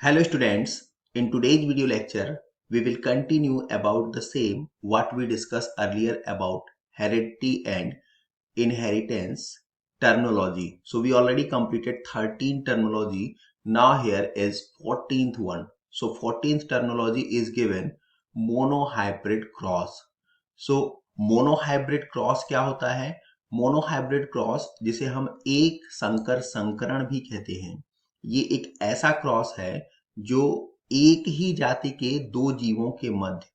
Hello students, in today's video lecture, we will continue about the same what we discussed earlier about heredity and inheritance terminology. So we already completed 13 terminology. Now here is 14th one. So 14th terminology is given monohybrid cross. So monohybrid cross क्या होता है? Monohybrid cross जिसे हम एक संकर संकरण भी कहते हैं, ये एक ऐसा क्रॉस है जो एक ही जाति के दो जीवों के मध्य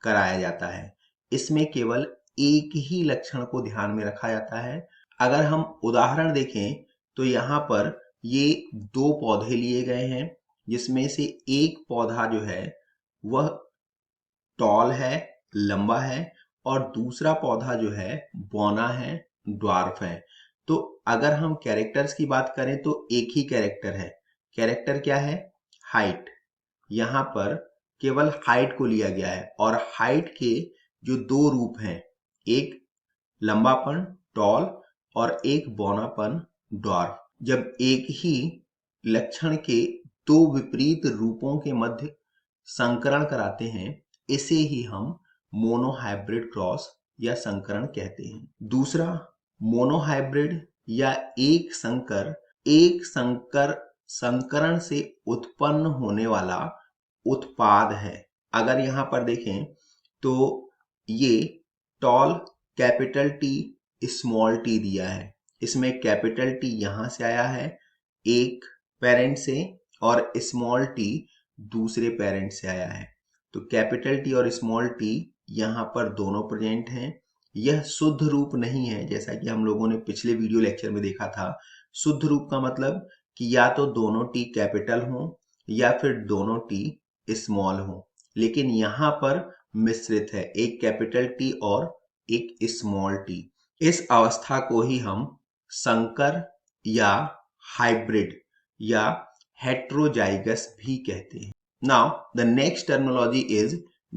कराया जाता है। इसमें केवल एक ही लक्षण को ध्यान में रखा जाता है। अगर हम उदाहरण देखें तो यहाँ पर ये दो पौधे लिए गए हैं, जिसमें से एक पौधा जो है वह टॉल है, लंबा है, और दूसरा पौधा जो है बौना है, ड्वार्फ है। तो अगर हम कैरेक्टर्स की बात करें तो एक ही कैरेक्टर है। कैरेक्टर क्या है? हाइट। यहाँ पर केवल हाइट को लिया गया है और हाइट के जो दो रूप हैं, एक लंबापन टॉल और एक बौनापन ड्वार्फ, जब एक ही लक्षण के दो विपरीत रूपों के मध्य संकरण कराते हैं, इसे ही हम मोनोहाइब्रिड क्रॉस या संकरण कहते हैं। दूसरा, मोनोहाइब्रिड या एक संकर संकरण से उत्पन्न होने वाला उत्पाद है। अगर यहाँ पर देखें तो ये toll capital T small T दिया है। इसमें कैपिटल टी यहाँ से आया है एक पेरेंट से और स्मॉल टी दूसरे पेरेंट से आया है। तो कैपिटल टी और स्मॉल टी यहाँ पर दोनों प्रेजेंट हैं। यह शुद्ध रूप नहीं है, जैसा कि हम लोगों ने पिछले वीडियो लेक्चर में देखा था। शुद्ध रूप का मतलब कि या तो दोनों टी कैपिटल हो या फिर दोनों टी स्मॉल हो, लेकिन यहाँ पर मिश्रित है, एक कैपिटल टी और एक स्मॉल टी। इस अवस्था को ही हम संकर या हाइब्रिड या हेट्रोजाइगस भी कहते हैं। Now the next terminology is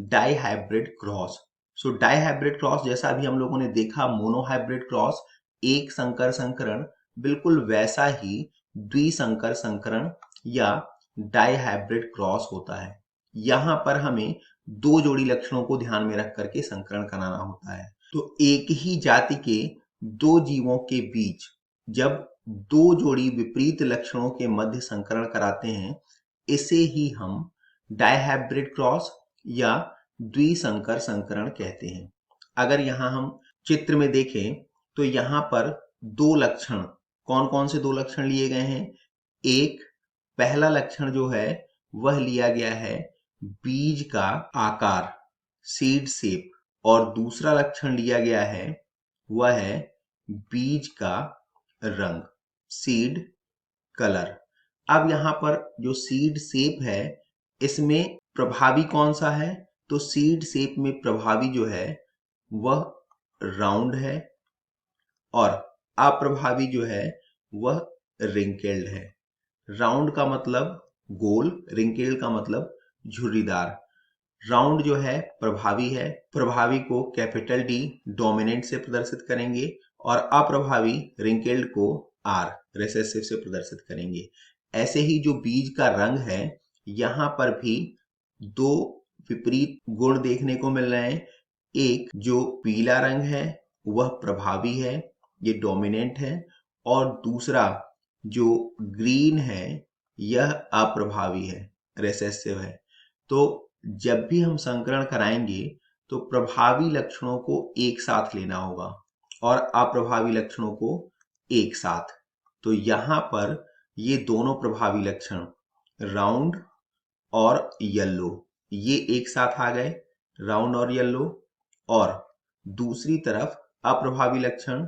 dihybrid cross. So dihybrid cross जैसा अभी हम लोगों ने देखा मोनोहाइब्रिड क्रॉस एक संकर संकरण, बिल्कुल वैसा ही द्विसंकर संकरण या डाइहाइब्रिड क्रॉस होता है। यहाँ पर हमें दो जोड़ी लक्षणों को ध्यान में रख करके संकरण कराना होता है। तो एक ही जाति के दो जीवों के बीच जब दो जोड़ी विपरीत लक्षणों के मध्य संकरण कराते हैं, इसे ही हम डाइहाइब्रिड क्रॉस या द्विसंकर संकरण कहते हैं। अगर यहाँ हम चित्र में देखें तो यहाँ पर दो लक्षण, कौन कौन से दो लक्षण लिए गए हैं? एक पहला लक्षण जो है वह लिया गया है बीज का आकार, सीड शेप, और दूसरा लक्षण लिया गया है वह है बीज का रंग, सीड कलर। अब यहाँ पर जो सीड शेप है, इसमें प्रभावी कौन सा है? तो सीड शेप में प्रभावी जो है वह राउंड है और अप्रभावी जो है वह रिंकेल्ड है। राउंड का मतलब गोल, रिंकेल्ड का मतलब झुर्रीदार। राउंड जो है प्रभावी है, प्रभावी को कैपिटल डी डोमिनेंट से प्रदर्शित करेंगे और अप्रभावी रिंकेल्ड को आर रिसेसिव से प्रदर्शित करेंगे। ऐसे ही जो बीज का रंग है, यहाँ पर भी दो विपरीत गुण देखने को मिल रहे हैं। एक जो पीला रंग है वह प्रभावी है, ये डोमिनेंट है, और दूसरा जो ग्रीन है यह अप्रभावी है, रिसेसिव है। तो जब भी हम संकरण कराएंगे तो प्रभावी लक्षणों को एक साथ लेना होगा और अप्रभावी लक्षणों को एक साथ। तो यहाँ पर ये दोनों प्रभावी लक्षण राउंड और येलो, ये एक साथ आ गए, राउंड और येलो। और दूसरी तरफ अप्रभावी लक्षण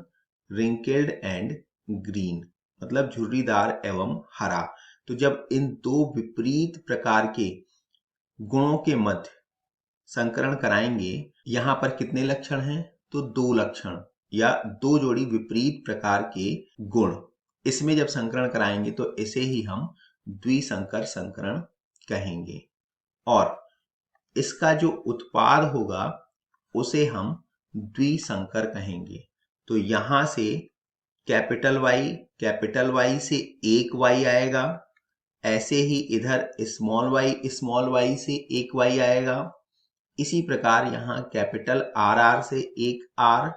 रिंकेल्ड एंड ग्रीन, मतलब झुर्रीदार एवं हरा। तो जब इन दो विपरीत प्रकार के गुणों के मध्य संकरण कराएंगे, यहाँ पर कितने लक्षण हैं? तो दो लक्षण या दो जोड़ी विपरीत प्रकार के गुण। इसमें जब संकरण कराएंगे तो इसे ही हम द्विसंकर संकरण कहेंगे और इसका जो उत्पाद होगा उसे हम द्विसंकर कहेंगे। तो यहां से कैपिटल वाई से एक वाई आएगा ऐसे ही इधर स्मॉल y से एक y आएगा। इसी प्रकार यहाँ कैपिटल RR से एक R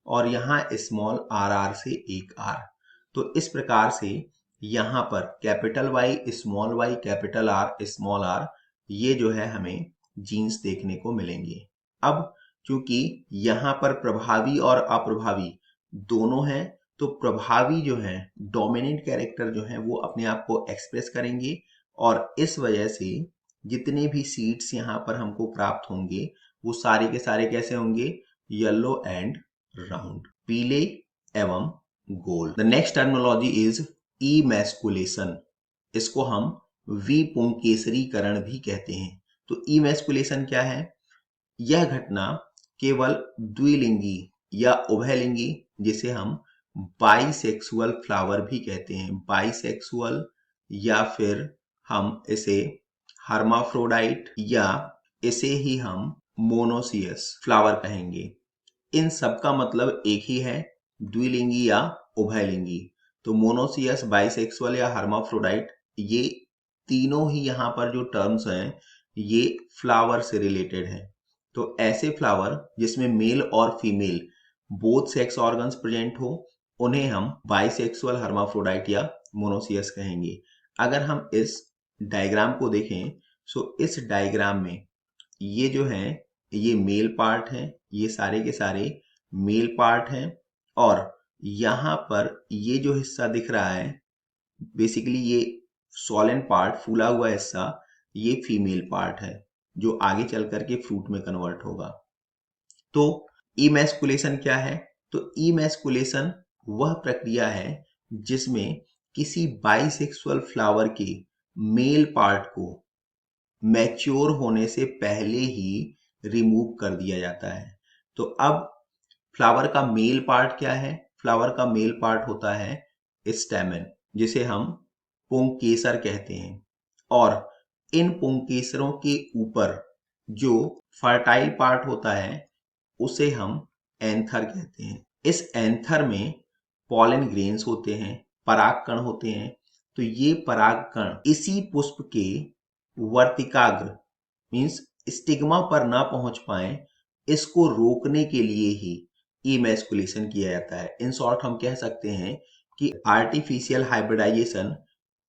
और यहाँ स्मॉल RR से एक R। तो इस प्रकार से यहाँ पर capital Y small y capital R small r ये जो है हमें जीन्स देखने को मिलेंगे। अब चूंकि यहाँ पर प्रभावी और अप्रभावी दोनों हैं, तो प्रभावी जो है डोमिनेंट कैरेक्टर जो है वो अपने आप को एक्सप्रेस करेंगे और इस वजह से जितने भी सीड्स यहाँ पर हमको प्राप्त होंगे वो सारे के सारे कैसे होंगे, येलो एंड राउंड, पीले एवं गोल। The next terminology is emasculation. इसको हम विपुंकेसरीकरण भी कहते हैं। तो इमैस्कुलेशन क्या है? यह घटना केवल द्विलिंगी या उभयलिंगी, जिसे हम बाइसेक्सुअल फ्लावर भी कहते हैं, बाइसेक्सुअल, या फिर हम इसे हर्माफ्रोडाइट या इसे ही हम मोनोसियस फ्लावर कहेंगे। इन सब का मतलब एक ही है, द्विलिंगी या उभयलिंगी। तो मोनोसियस, बाइसेक्सुअल या हर्माफ्रोडाइट, ये तीनों ही यहाँ पर जो टर्म्स हैं ये फ्लावर से रिलेटेड हैं। तो ऐसे फ्लावर जिसमें मेल और female both sex organs present हो उन्हें हम बाइसेक्सुअल, हर्माफ्रोडाइट या मोनोसियस कहेंगे। अगर हम इस डायग्राम को देखें तो इस डायग्राम में ये जो है ये मेल पार्ट है, ये सारे के सारे मेल पार्ट हैं, और यहाँ पर ये जो हिस्सा दिख रहा है बेसिकली ये सॉलेंट पार्ट, फूला हुआ हिस्सा, ये फीमेल पार्ट है जो आगे चल करके फ्रूट में कन्वर्ट होगा। तो इमैस्कुलेशन क्या है? तो इमैस्कुलेशन वह प्रक्रिया है जिसमें किसी बाइसेक्सुअल फ्लावर के मेल पार्ट को मैच्योर होने से पहले ही रिमूव कर दिया जाता है। तो अब फ्लावर का मेल पार्ट क्या है? फ्लावर का मेल पार्ट होता है स्टैमेन, जिसे हम पुंकेसर कहते हैं, और इन पुंकेसरों के ऊपर जो फर्टाइल पार्ट होता है उसे हम एंथर कहते हैं। इस एंथर में पॉलन ग्रेन्स होते हैं, परागकण होते हैं। तो ये परागकण इसी पुष्प के वर्तिकाग्र मीन्स स्टिग्मा पर ना पहुंच पाए, इसको रोकने के लिए ही इमैस्कुलेशन किया जाता है। इन शॉर्ट हम कह सकते हैं कि आर्टिफिशियल हाइब्रिडाइजेशन,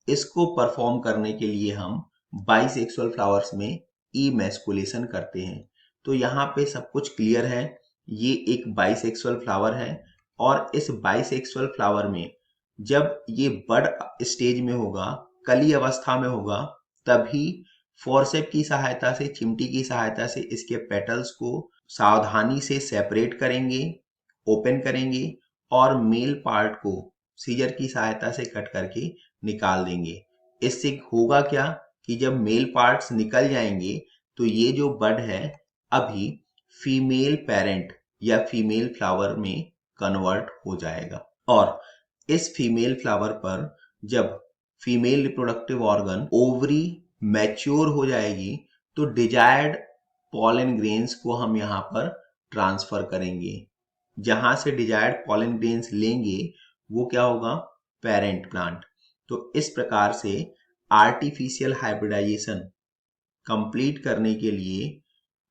इसको परफॉर्म करने के लिए हम बाइसेक्सुअल फ्लावर्स में इमैस्कुलेशन करते हैं। तो यहाँ पे सब कुछ क्लियर है, ये एक बाइसेक्सुअल फ्लावर है और इस बाइसेक्सुअल फ्लावर में जब ये बड स्टेज में होगा, कली अवस्था में होगा, तभी फोर्सेप की सहायता से, चिमटी की सहायता से इसके पेटल्स को सावधानी से सेपरेट करेंगे, ओपन करेंगे और मेल पार्ट को सीजर की सहायता से कट करके निकाल देंगे। इससे होगा क्या कि जब मेल पार्ट्स निकल जाएंगे तो ये जो बड है अभी फीमेल पेरेंट या फीमेल फ्लावर में कन्वर्ट हो जाएगा, और इस फीमेल फ्लावर पर जब female reproductive organ ovary mature हो जाएगी तो डिजायर्ड पॉलन ग्रेन्स को हम यहाँ पर ट्रांसफर करेंगे। जहां से डिजायर्ड पॉलन ग्रेन्स लेंगे वो क्या होगा, पेरेंट प्लांट। तो इस प्रकार से आर्टिफिशियल हाइब्रिडाइजेशन कंप्लीट करने के लिए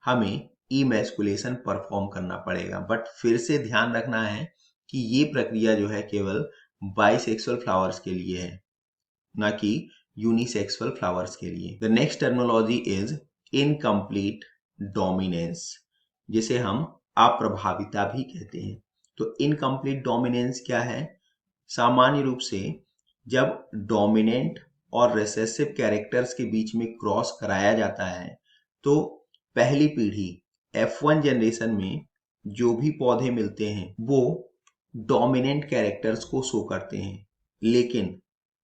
हमें इमैस्कुलेशन परफॉर्म करना पड़ेगा। बट फिर से ध्यान रखना है कि ये प्रक्रिया जो है केवल बाइसेक्सुअल फ्लावर्स के लिए है, ना कि यूनिसेक्सुअल फ्लावर्स के लिए। The next terminology is incomplete dominance, जिसे हम अप्रभाविता भी कहते हैं। तो इनकम्प्लीट डोमिनेंस क्या है? सामान्य रूप से जब डोमिनेंट और रिसेसिव कैरेक्टर्स के बीच में क्रॉस कराया जाता है तो पहली पीढ़ी F1 जनरेशन में जो भी पौधे मिलते हैं वो डोमिनेंट कैरेक्टर्स को शो करते हैं। लेकिन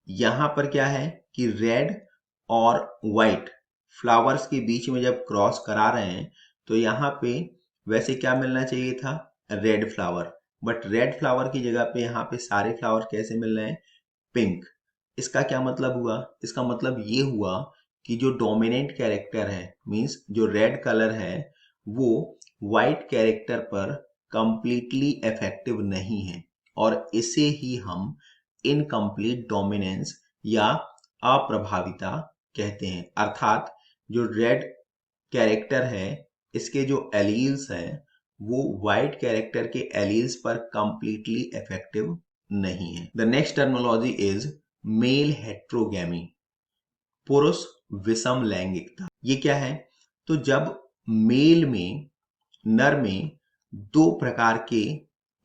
यहाँ पर क्या है कि रेड और वाइट फ्लावर्स के बीच में जब क्रॉस करा रहे हैं तो यहाँ पे वैसे क्या मिलना चाहिए था, red flower, but red flower की जगह पे यहाँ पे सारे फ्लावर कैसे मिल रहे हैं, पिंक। इसका क्या मतलब हुआ? इसका मतलब ये हुआ कि जो डोमिनेंट कैरेक्टर है मींस जो रेड कलर है वो वाइट कैरेक्टर पर कंप्लीटली इफेक्टिव नहीं है, और इसे ही हम इनकम्प्लीट डोमिनेंस या अप्रभाविता कहते हैं। अर्थात जो रेड कैरेक्टर है इसके जो एलील्स हैं वो व्हाइट कैरेक्टर के एलील्स पर कंप्लीटली इफेक्टिव नहीं है। The next terminology is male heterogamy, पुरुष विषम लैंगिकता। ये क्या है? तो जब मेल में, नर में दो प्रकार के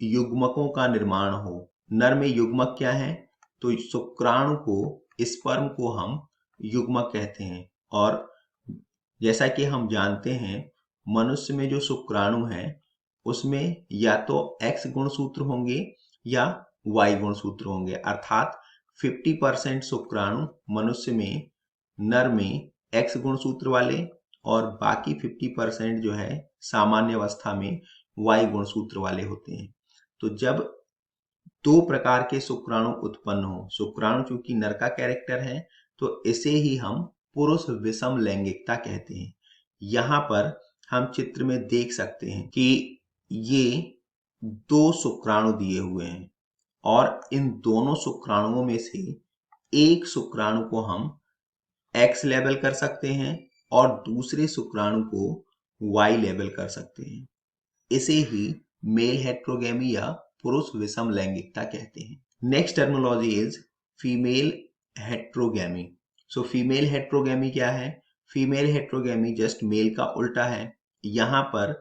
युग्मकों का निर्माण हो। नर में युग्मक क्या है? तो शुक्राणु को, स्पर्म को हम युग्मक कहते हैं। और जैसा कि हम जानते हैं मनुष्य में जो शुक्राणु है उसमें या तो X गुणसूत्र होंगे या Y गुणसूत्र होंगे। अर्थात 50% शुक्राणु मनुष्य में, नर में X गुणसूत्र वाले, और बाकी 50% जो है सामान्य अवस्था में Y गुणसूत्र वाले होते हैं। तो जब दो प्रकार के शुक्राणु उत्पन्न हो, शुक्राणु चूंकि नर का कैरेक्टर है तो इसे ही हम पुरुष विषम लैंगिकता कहते हैं। यहाँ पर हम चित्र में देख सकते हैं कि ये दो शुक्राणु दिए हुए हैं और इन दोनों शुक्राणुओं में से एक शुक्राणु को हम X लेबल कर सकते हैं और दूसरे शुक्राणु को Y लेबल कर सकते हैं। इसे ही मेल हेट्रोगैमी या पुरुष विषम लैंगिकता कहते हैं। Next terminology is female heterogamy. So female heterogamy क्या है? फीमेल हेट्रोगैमी जस्ट मेल का उल्टा है। यहाँ पर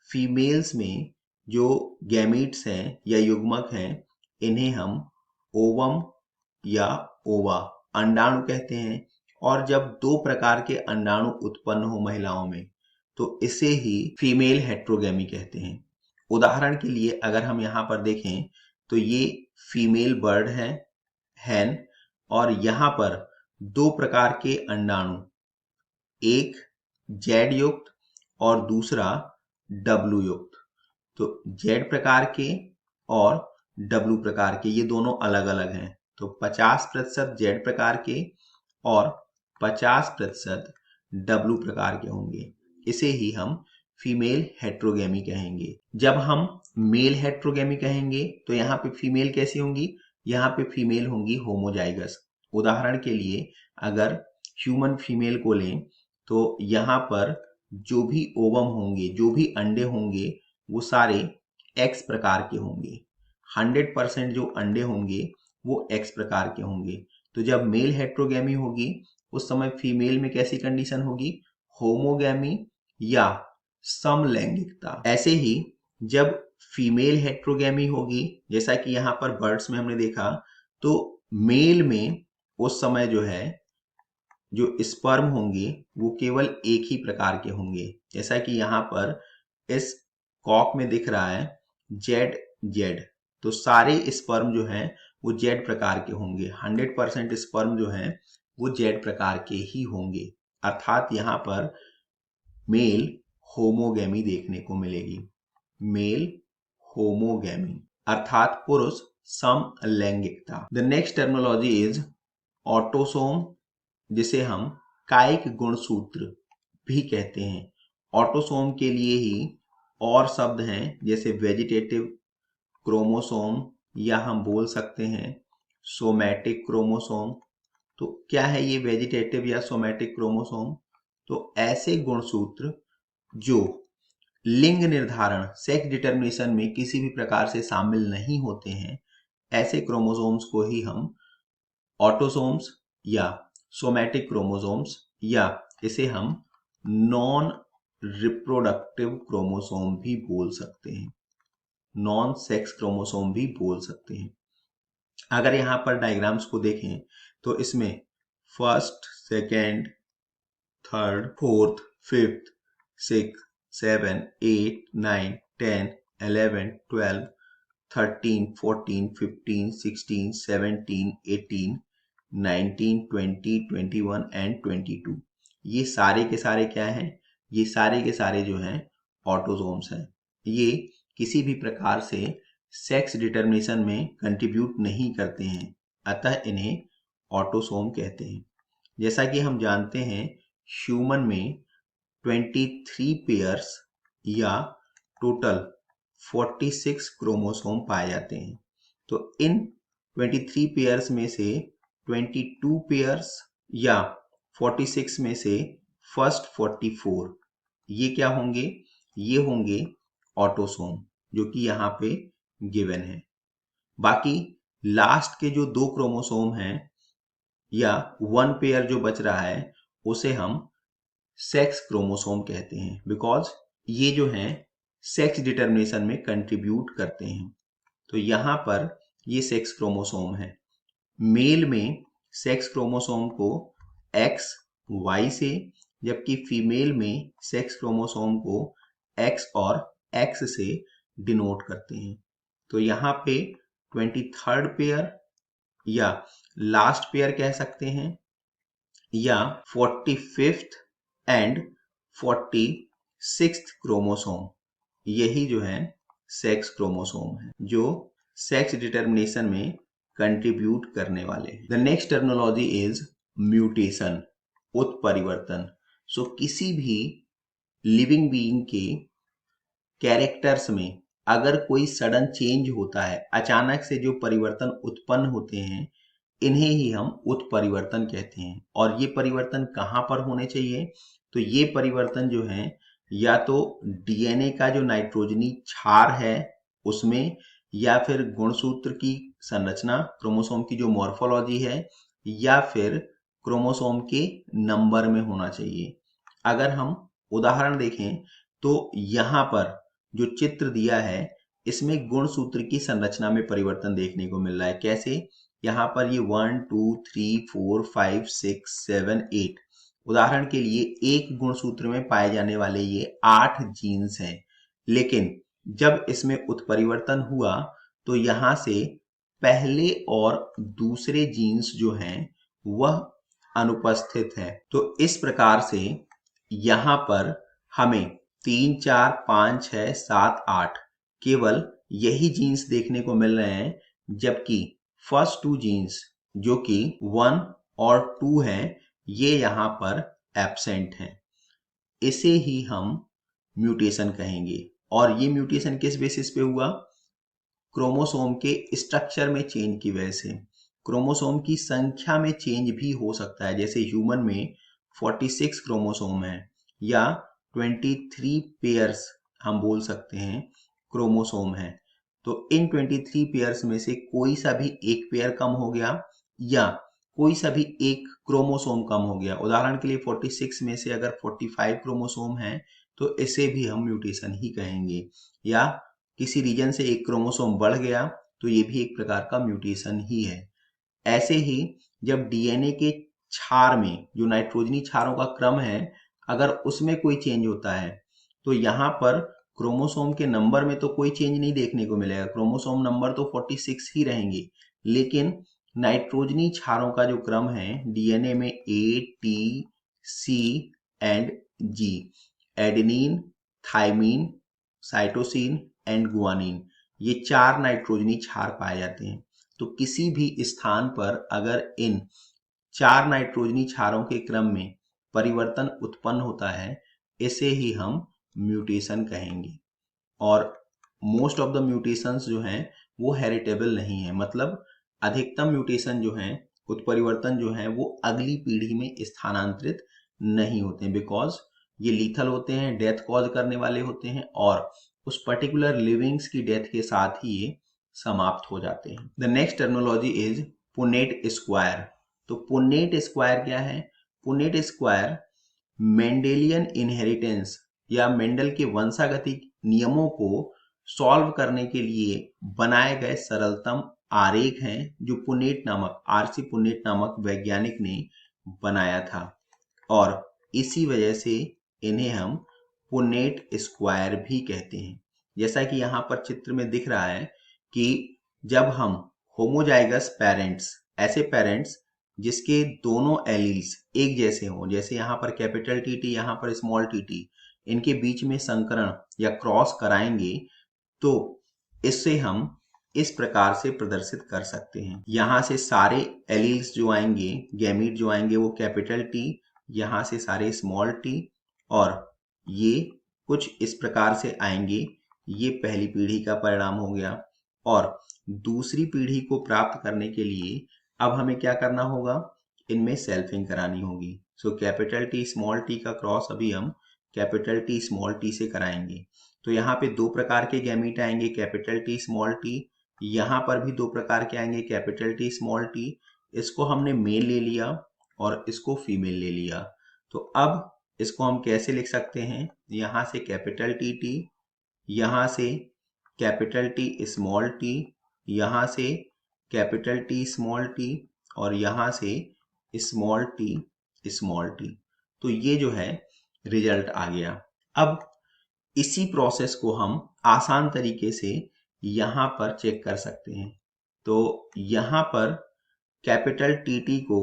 फीमेल्स में जो गैमीट्स हैं या युग्मक हैं इन्हें हम ओवम या ओवा, अंडाणु कहते हैं। और जब दो प्रकार के अंडाणु उत्पन्न हो महिलाओं में तो इसे ही फीमेल हेट्रोगैमी कहते हैं। उदाहरण के लिए अगर हम यहाँ पर देखें तो ये फीमेल बर्ड है, हैन, और यहाँ पर दो प्रकार के अंडाणु, एक जेड युक्त और दूसरा डब्लू युक्त। तो जेड प्रकार के और डब्लू प्रकार के ये दोनों अलग अलग हैं। तो 50% जेड प्रकार के और 50% डब्लू प्रकार के होंगे। इसे ही हम फीमेल हेट्रोगैमी कहेंगे। जब हम मेल हेट्रोगैमी कहेंगे तो यहाँ पे फीमेल कैसी होंगी? यहाँ पे फीमेल होंगी होमोजाइगस। उदाहरण के लिए अगर ह्यूमन फीमेल को लें तो यहाँ पर जो भी ओवम होंगे, जो भी अंडे होंगे वो सारे X प्रकार के होंगे। 100% जो अंडे होंगे वो X प्रकार के होंगे। तो जब मेल हेट्रोगैमी होगी उस समय फीमेल में कैसी कंडीशन होगी? होमोगैमी या समलैंगिकता। ऐसे ही जब फीमेल हेट्रोगैमी होगी, जैसा कि यहाँ पर बर्ड्स में हमने देखा, तो मेल में उस समय जो है जो स्पर्म होंगे वो केवल एक ही प्रकार के होंगे। जैसा कि यहाँ पर इस कॉक में दिख रहा है जेड जेड, तो सारे स्पर्म जो हैं वो जेड प्रकार के होंगे। 100% स्पर्म जो हैं वो जेड प्रकार के ही होंगे। अर्थात यहाँ पर मेल होमोगैमी देखने को मिलेगी। मेल होमोगैमी अर्थात पुरुष समलैंगिकता। The next terminology is autosome, जिसे हम कायिक गुणसूत्र भी कहते हैं। ऑटोसोम के लिए ही और शब्द हैं जैसे वेजिटेटिव क्रोमोसोम या हम बोल सकते हैं सोमैटिक क्रोमोसोम। तो क्या है ये वेजिटेटिव या सोमैटिक क्रोमोसोम? तो ऐसे गुणसूत्र जो लिंग निर्धारण, सेक्स डिटर्मिनेशन में किसी भी प्रकार से शामिल नहीं होते हैं, ऐसे क्रोमोसोम्स को ही हम ऑटोसोम्स या सोमैटिक क्रोमोसोम्स या इसे हम नॉन रिप्रोडक्टिव क्रोमोसोम भी बोल सकते हैं, नॉन सेक्स क्रोमोसोम भी बोल सकते हैं। अगर यहाँ पर डायग्राम्स को देखें तो इसमें first, second, third, fourth, fifth, six, 7, 8, 9, 10, 11, 12, 13, 14, 15, 16, 17, 18, 19, 20, 21 and 22। ये सारे के सारे क्या हैं? ये सारे के सारे जो हैं ऑटोसोम्स हैं। ये किसी भी प्रकार से सेक्स डिटर्मिनेशन में कंट्रीब्यूट नहीं करते हैं, अतः इन्हें ऑटोसोम कहते हैं। जैसा कि हम जानते हैं ह्यूमन में 23 पेयर्स या टोटल 46 क्रोमोसोम पाए जाते हैं। तो इन 23 पेयर्स में से 22 पेयर्स या 46 में से फर्स्ट 44, ये क्या होंगे? ये होंगे ऑटोसोम, जो कि यहाँ पे गिवन है। बाकी लास्ट के जो 2 क्रोमोसोम हैं या 1 पेयर जो बच रहा है, उसे हम सेक्स क्रोमोसोम कहते हैं, बिकॉज ये जो हैं सेक्स डिटर्मिनेशन में कंट्रीब्यूट करते हैं। तो यहाँ पर ये सेक्स क्रोमोसोम है। मेल में सेक्स क्रोमोसोम को एक्स वाई से, जबकि फीमेल में सेक्स क्रोमोसोम को एक्स और एक्स से डिनोट करते हैं। तो यहाँ पे 23rd पेयर या लास्ट पेयर कह सकते हैं, या 45th एंड 46th क्रोमोसोम, यही जो है सेक्स क्रोमोसोम है, जो सेक्स डिटर्मिनेशन में कंट्रीब्यूट करने वाले हैं। The next terminology is mutation, उत्परिवर्तन। सो किसी भी लिविंग बीइंग के कैरेक्टर्स में अगर कोई सडन चेंज होता है, अचानक से जो परिवर्तन उत्पन्न होते हैं, इन्हें ही हम उत्परिवर्तन कहते हैं। और ये परिवर्तन कहाँ पर होने चाहिए? तो ये परिवर्तन जो है या तो डीएनए का जो नाइट्रोजनी क्षार है उसमें, या फिर गुणसूत्र की संरचना, क्रोमोसोम की जो मॉर्फोलॉजी है, या फिर क्रोमोसोम के नंबर में होना चाहिए। अगर हम उदाहरण देखें तो यहाँ पर जो चित्र दिया है, इसमें गुणसूत्र की संरचना में परिवर्तन देखने को मिल रहा है। कैसे? यहाँ पर ये 1 2 3 4 5 6 7 8, उदाहरण के लिए एक गुणसूत्र में पाए जाने वाले ये 8 जीन्स हैं। लेकिन जब इसमें उत्परिवर्तन हुआ तो यहाँ से पहले और दूसरे जीन्स जो हैं वह अनुपस्थित है। तो इस प्रकार से यहाँ पर हमें 3 4 5 6 7 8 केवल यही जीन्स देखने को मिल रहे हैं, जबकि फर्स्ट 2 जीन्स जो कि 1 और 2 हैं, ये यहाँ पर एब्सेंट हैं। इसे ही हम म्यूटेशन कहेंगे। और ये म्यूटेशन किस बेसिस पे हुआ? क्रोमोसोम के स्ट्रक्चर में चेंज की वजह से। क्रोमोसोम की संख्या में चेंज भी हो सकता है, जैसे ह्यूमन में 46 क्रोमोसोम है या 23 पेयर्स हम बोल सकते हैं क्रोमोसोम है। तो इन 23 पेयर्स में से कोई सा भी एक पेयर कम हो गया या कोई सा भी एक क्रोमोसोम कम हो गया। उदाहरण के लिए 46 में से अगर 45 क्रोमोसोम है तो इसे भी हम म्यूटेशन ही कहेंगे। या किसी रीजन से एक क्रोमोसोम बढ़ गया तो ये भी एक प्रकार का म्यूटेशन ही है। ऐसे ही जब डीएनए के क्षार में जो नाइट्रोजनी क्षारों का क्रम है, अगर उसमें कोई चेंज होता है तो यहाँ पर क्रोमोसोम के नंबर में तो कोई चेंज नहीं देखने को मिलेगा, क्रोमोसोम नंबर तो 46 ही रहेंगे, लेकिन नाइट्रोजनी क्षारों का जो क्रम है डीएनए में A, T, C and G, adenine, thymine, cytosine and guanine, ये 4 नाइट्रोजनी क्षार पाए जाते हैं। तो किसी भी स्थान पर अगर इन 4 नाइट्रोजनी क्षारों के क्रम में परिवर्तन उत्पन्न होता है, इसे ही हम म्यूटेशन कहेंगे। और मोस्ट ऑफ द म्यूटेशंस जो हैं वो हेरिटेबल नहीं है, मतलब अधिकतम म्यूटेशन जो हैं, उत्परिवर्तन जो हैं, वो अगली पीढ़ी में स्थानांतरित नहीं होते हैं, बिकॉज ये लीथल होते हैं, डेथ कॉज करने वाले होते हैं और उस पर्टिकुलर लिविंग्स की डेथ के साथ ही ये समाप्त हो जाते हैं। The next terminology is Punnett square. तो पुनेट स्क्वायर क्या है? पुनेट स्क्वायर मेंडेलियन इनहेरिटेंस या मेंडल के वंशागतिक नियमों को सॉल्व करने के लिए बनाए गए सरलतम आरेख हैं, जो पुनेट नामक आरसी पुनेट नामक वैज्ञानिक ने बनाया था। और इसी वजह से इन्हें हम पुनेट स्क्वायर भी कहते हैं। जैसा कि यहाँ पर चित्र में दिख रहा है कि जब हम होमोजाइगस पेरेंट्स, ऐसे पेरेंट्स जिसके दोनों एलील्स एक जैसे हों, जैसे यहाँ पर कैपिटल टीटी, यहाँ पर स्मॉल टीटी, इनके बीच में संकरण या क्रॉस कराएंगे तो इससे हम इस प्रकार से प्रदर्शित कर सकते हैं। यहाँ से सारे एलील्स जो आएंगे, गैमीट जो आएंगे, वो कैपिटल टी, यहाँ से सारे स्मॉल टी, और ये कुछ इस प्रकार से आएंगे। ये पहली पीढ़ी का परिणाम हो गया। और दूसरी पीढ़ी को प्राप्त करने के लिए अब हमें क्या करना होगा, इनमें सेल्फिंग करानी होगी। So capital T small T का क्रॉस अभी हम कैपिटल टी स्मॉल टी से कराएंगे। तो यहाँ पे दो प्रकार के गैमीट आएंगे, कैपिटल टी स्मॉल टी। यहाँ पर भी दो प्रकार के आएंगे, कैपिटल टी स्मॉल टी। इसको हमने मेल ले लिया और इसको फीमेल ले लिया। तो अब इसको हम कैसे लिख सकते हैं, यहाँ से कैपिटल टी टी, यहाँ से कैपिटल टी स्मॉल टी, यहाँ से कैपिटल टी स्मॉल टी और यहाँ से स्मॉल टी स्मॉल टी। तो ये जो है रिजल्ट आ गया। अब इसी प्रोसेस को हम आसान तरीके से यहाँ पर चेक कर सकते हैं। तो यहाँ पर कैपिटल टी टी को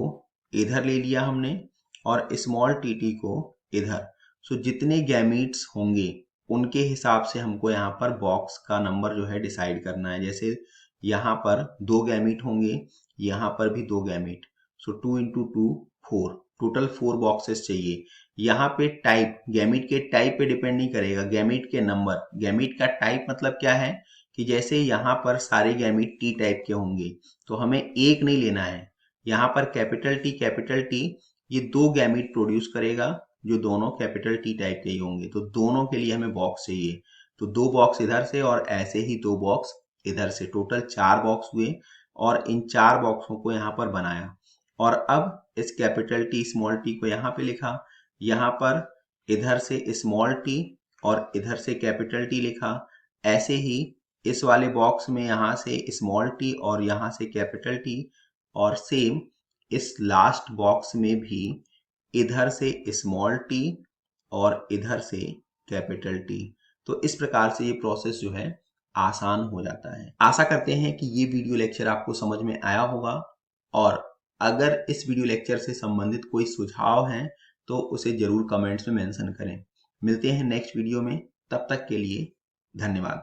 इधर ले लिया हमने और स्मॉल टी टी को इधर। सो जितने गैमीट्स होंगे उनके हिसाब से हमको यहाँ पर बॉक्स का नंबर जो है डिसाइड करना है। जैसे यहाँ पर दो गैमीट होंगे, यहाँ पर भी दो गैमीट। सो 2 × 2 4, टोटल 4 बॉक्सेस चाहिए। यहाँ पे टाइप, गैमीट के टाइप पे डिपेंड नहीं करेगा, गैमीट के नंबर। गैमीट का टाइप मतलब क्या है कि जैसे यहाँ पर सारे गैमीट टी टाइप के होंगे तो हमें एक नहीं लेना है। यहाँ पर कैपिटल टी ये दो गैमीट प्रोड्यूस करेगा जो दोनों कैपिटल टी टाइप के ही होंगे। तो दोनों के लिए हमें बॉक्स चाहिए। तो दो बॉक्स इधर से और ऐसे ही दो बॉक्स इधर से, टोटल 4 बॉक्स हुए और इन 4 बॉक्सों को यहाँ पर बनाया। और अब इस कैपिटल टी स्मॉल टी को यहाँ पे लिखा, यहाँ पर इधर से स्मॉल टी और इधर से कैपिटल टी लिखा। ऐसे ही इस वाले बॉक्स में यहाँ से स्मॉल टी और यहाँ से कैपिटल टी, और सेम इस लास्ट बॉक्स में भी इधर से स्मॉल टी और इधर से कैपिटल टी। तो इस प्रकार से ये प्रोसेस जो है आसान हो जाता है। आशा करते हैं कि ये वीडियो लेक्चर आपको समझ में आया होगा, और अगर इस वीडियो लेक्चर से संबंधित कोई सुझाव है तो उसे जरूर कमेंट्स में मेंशन करें। मिलते हैं नेक्स्ट वीडियो में, तब तक के लिए धन्यवाद।